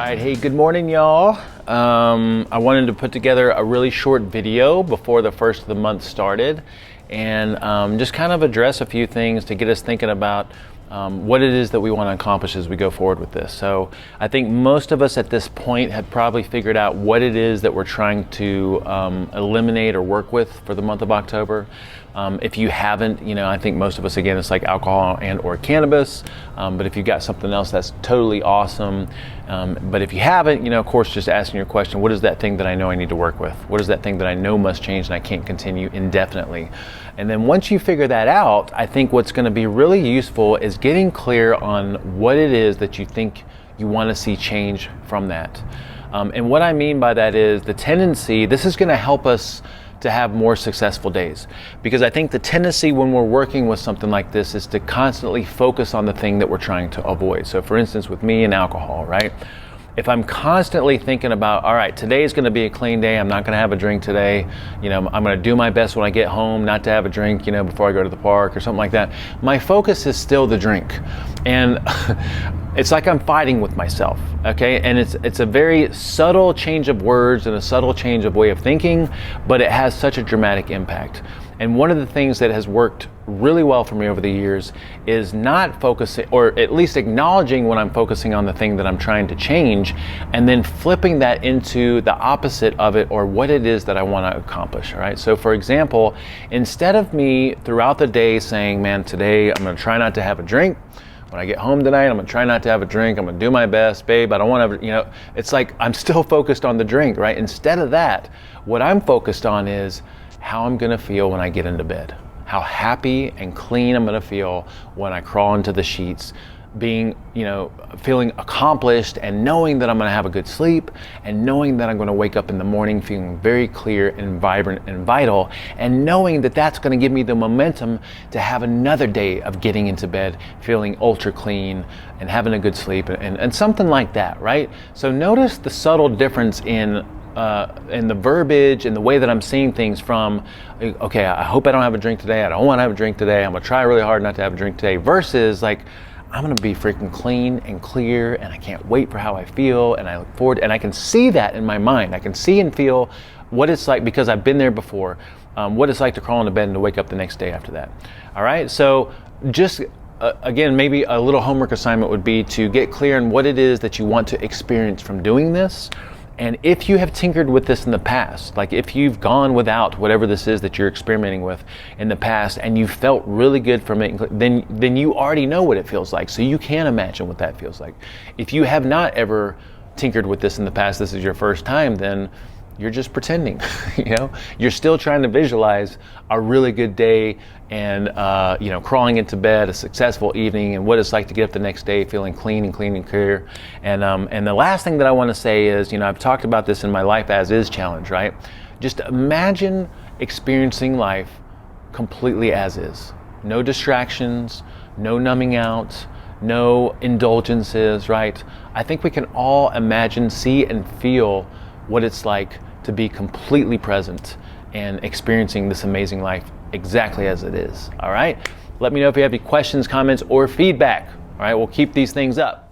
right, hey, good morning, y'all. I wanted to put together a really short video before the first of the month started and just kind of address a few things to get us thinking about what it is that we want to accomplish as we go forward with this. So I think most of us at this point had probably figured out what it is that we're trying to eliminate or work with for the month of October. If you haven't, I think most of us, again, it's like alcohol and or cannabis. But if you've got something else, that's totally awesome. But if you haven't, of course, just asking your question, what is that thing that I know I need to work with? What is that thing that I know must change and I can't continue indefinitely? And then once you figure that out, I think what's going to be really useful is getting clear on what it is that you think you want to see change from that. And what I mean by that is the tendency, this is going to help us to have more successful days. Because I think the tendency when we're working with something like this is to constantly focus on the thing that we're trying to avoid. So for instance, with me and alcohol, right? If I'm constantly thinking about, all right, today is going to be a clean day, I'm not going to have a drink today, I'm going to do my best when I get home not to have a drink, before I go to the park or something like that, my focus is still the drink. And it's like I'm fighting with myself, okay? And it's a very subtle change of words and a subtle change of way of thinking, but it has such a dramatic impact. And one of the things that has worked really well for me over the years is not focusing, or at least acknowledging when I'm focusing on the thing that I'm trying to change, and then flipping that into the opposite of it, or what it is that I want to accomplish, all right? So for example, instead of me throughout the day saying, man, today I'm going to try not to have a drink. When I get home tonight, I'm going to try not to have a drink. I'm going to do my best, babe. I don't want to, it's like I'm still focused on the drink, right? Instead of that, what I'm focused on is how I'm going to feel when I get into bed, how happy and clean I'm going to feel when I crawl into the sheets, being, feeling accomplished and knowing that I'm going to have a good sleep and knowing that I'm going to wake up in the morning feeling very clear and vibrant and vital, and knowing that that's going to give me the momentum to have another day of getting into bed feeling ultra clean and having a good sleep and something like that, right? So notice the subtle difference in the verbiage and the way that I'm seeing things from, okay, I hope I don't have a drink today. I don't want to have a drink today. I'm going to try really hard not to have a drink today, versus like, I'm going to be freaking clean and clear and I can't wait for how I feel and I look forward, and I can see that in my mind. I can see and feel what it's like, because I've been there before, what it's like to crawl into bed and to wake up the next day after that. All right. So just again, maybe a little homework assignment would be to get clear on what it is that you want to experience from doing this. And if you have tinkered with this in the past, like if you've gone without whatever this is that you're experimenting with in the past and you felt really good from it, then you already know what it feels like. So you can imagine what that feels like. If you have not ever tinkered with this in the past, this is your first time, then you're just pretending. You're still trying to visualize a really good day and crawling into bed, a successful evening, and what it's like to get up the next day feeling clean and clear. And the last thing that I want to say is, I've talked about this in my Life As Is challenge, right? Just imagine experiencing life completely as is. No distractions, no numbing out, no indulgences, right? I think we can all imagine, see, and feel what it's like to be completely present and experiencing this amazing life exactly as it is. All right. Let me know if you have any questions, comments, or feedback. All right. We'll keep these things up.